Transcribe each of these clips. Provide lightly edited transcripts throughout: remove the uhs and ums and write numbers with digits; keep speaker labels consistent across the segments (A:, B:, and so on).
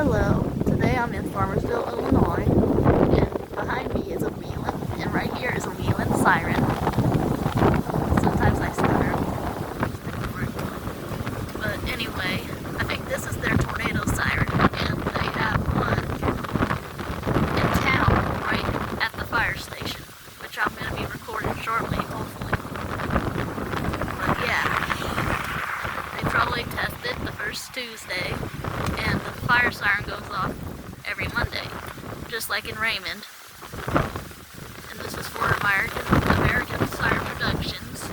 A: Hello, today I'm in Farmersville, Illinois, and behind me is a Whelen, and right here is a Whelen siren. Sometimes I stutter, but anyway, I think this is their tornado siren, and they have one in town right at the fire station, which I'm going to be recording shortly, hopefully. But yeah, they probably tested the first Tuesday, and the fire siren goes off every Monday, just like in Raymond. And this is for American Siren Productions.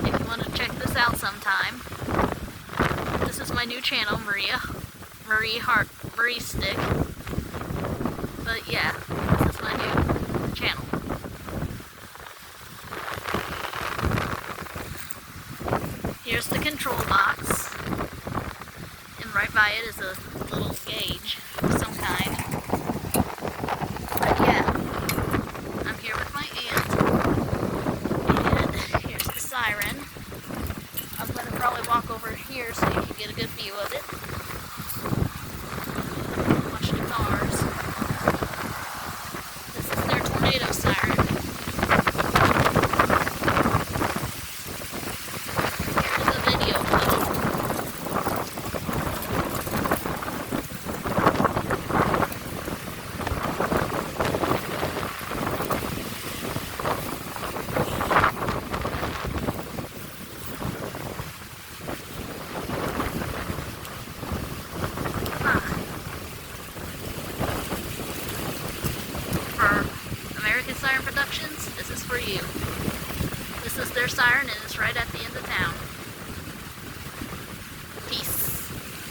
A: If you want to check this out sometime, this is my new channel, Marie Stick. But yeah, this is my new channel. Here's the control box. And right by it is a little gauge of some kind. But yeah, I'm here with my aunt, and here's the siren. I'm going to probably walk over here so you can get a good view of it. Watch the car.